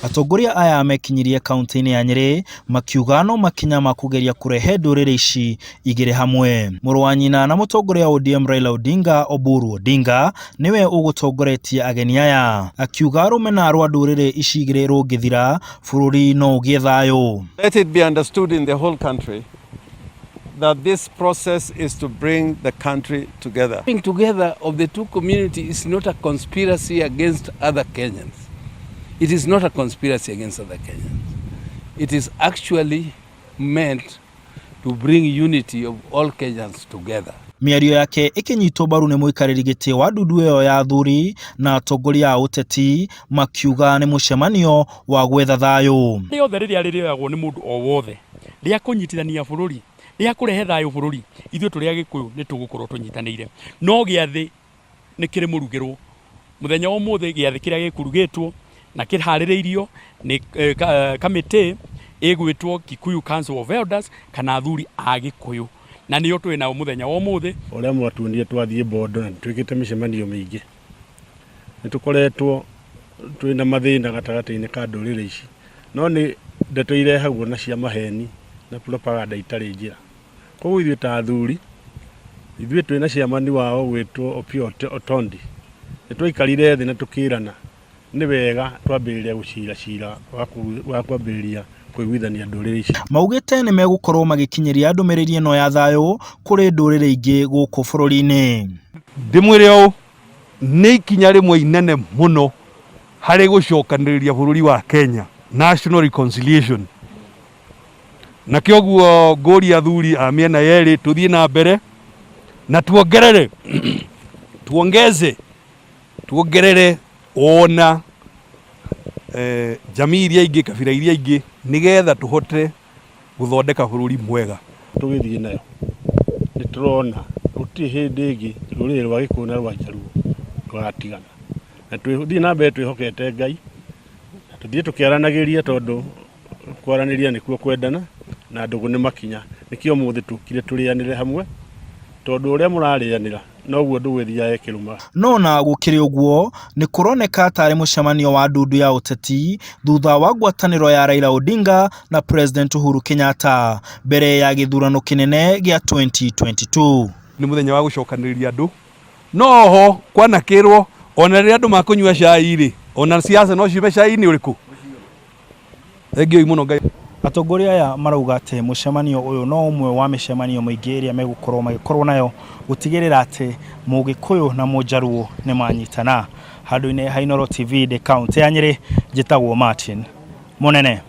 Atongoria aya mekinyirie kaunti-ini ya Nyeri makiuga no makinya makugeria kurehe ndũrĩrĩ ici igĩrĩ hamwe. Mũrũ wa nyina na mũtongoria wa ODM Raila Odinga Oburu Odinga niwe ũgũtongoretie ageni aya, akiuga rũmena rwa ndũrĩrĩ ici igĩrĩ rũngĩthira bũrũri no ũgĩe thayũ. Let it be understood in the whole country that this process is to bring the country together. Coming together of the two communities is not a conspiracy against other Kenyans. It is not a conspiracy against other Kenyans. It is actually meant to bring unity of all Kenyans together. Mĩario yake ikinyitwo mbaru nĩ mũikarĩri gĩtĩ wa ndundu ĩyo ya athuri na atongoria a ũteti makiuga nĩ mũcemanio wa gwetha thayũ. Rĩothe rĩrĩa rĩrĩoyagwo nĩ mũndũ o wothe rĩa kũnyitithania bũrũri, rĩa kũrehe thayũ bũrũri, ithuĩ tũrĩ Agĩkũyũ nĩ tũgũkorwo tũnyitanĩire. No gĩathĩ nĩ kĩrĩ mũrugĩrwo. Mũthenya wa ũmũthĩ gĩathĩ kĩrĩa gĩkũrugĩtwo na kĩharĩrĩirio nĩ kamĩtĩ ĩgwĩtwo Kikuyu Council of Elders kana athuri a Agĩkũyũ. Na nĩyo twĩ nao mũthenya wa ũmũthĩ. Ũrĩa mwatuonire twathiĩ Bondo na twĩkĩte mĩcemanio mĩingĩ. Nĩ tũkoretwo twĩna mathĩna gatagatĩ-inĩ ka ndũrĩrĩ ici. No nĩ ndeto irehagwo na cia maheni na propaganda itarĩ njĩra. Koguo ithuĩ ta athuri, ithuĩ twĩna ciamani wao gwĩtwo Opiyo Otondi. Nĩ twaikarire thĩ na tũkĩrana nĩ wega twambĩrĩria gũcira cira wa kwambĩrĩria kũiguithania ndũrĩrĩ ici. Maugĩte nĩ megũkorwo magĩkinyĩria ndũmĩrĩri ĩno ya thayũ kũrĩ ndũrĩrĩ ingĩ gũkũ bũrũri-inĩ. Ndĩmwĩre ũũ, nĩ ikinya rĩmwe inene mũno harĩ gũcokanĩrĩria bũrũri wa Kenya, national reconciliation. Na kĩoguo ngũria athuri a mĩena yerĩ tũthiĩ na mbere na tuongerere ona jamii iria ingĩ, kabira iria ingĩ, nigetha tũhote gũthondeka bũrũri mwega. Tũgĩthiĩ nayo nĩ tũrona gũtirĩ hĩndĩ ĩngĩ rũrĩrĩ rwa Gĩkũyũ na rwa Jaluo rũgatigana, na twĩthiĩ na mbere twĩhokete Ngai, tũthiĩ tũkĩaranagĩria tondũ kwaranĩria nĩkuo kwendana na ndũgũ nĩ makinya. Nĩkĩo ũmũthĩ tũkire tũrĩanĩre hamwe tondũ ũrĩa mũrarĩanĩra noguo ndũgĩthiaga kĩruma. No na gũkĩrĩ ũguo nĩ kũroneka tarĩ mũcemanio wa ndundu ya ũteti thutha wa ngwatanĩro ya Raila Odinga na President Uhuru Kenyatta mbere ya gĩthurano kĩnene gĩa 2022. Nĩ mũthenya wa gũcokanĩrĩria andũ. Noho kwanakĩrwo ona rĩrĩa andũ makũnyua cai rĩ, ona siasa no ciume cai-inĩ ũrĩkũ. Thengio mũno Ngai. Atongoria aya marauga atĩ mũcemanio ũyũ no ũmwe wa mĩcemanio mĩingĩ ĩrĩa magĩkorwo nayo gũtigĩrĩra atĩ Mũgĩkũyũ na Mũjaruo nĩ manyitana. Handũ-inĩ ha Inooro TV de kaunti ya Nyeri, njĩtagwo Martin Mũnene.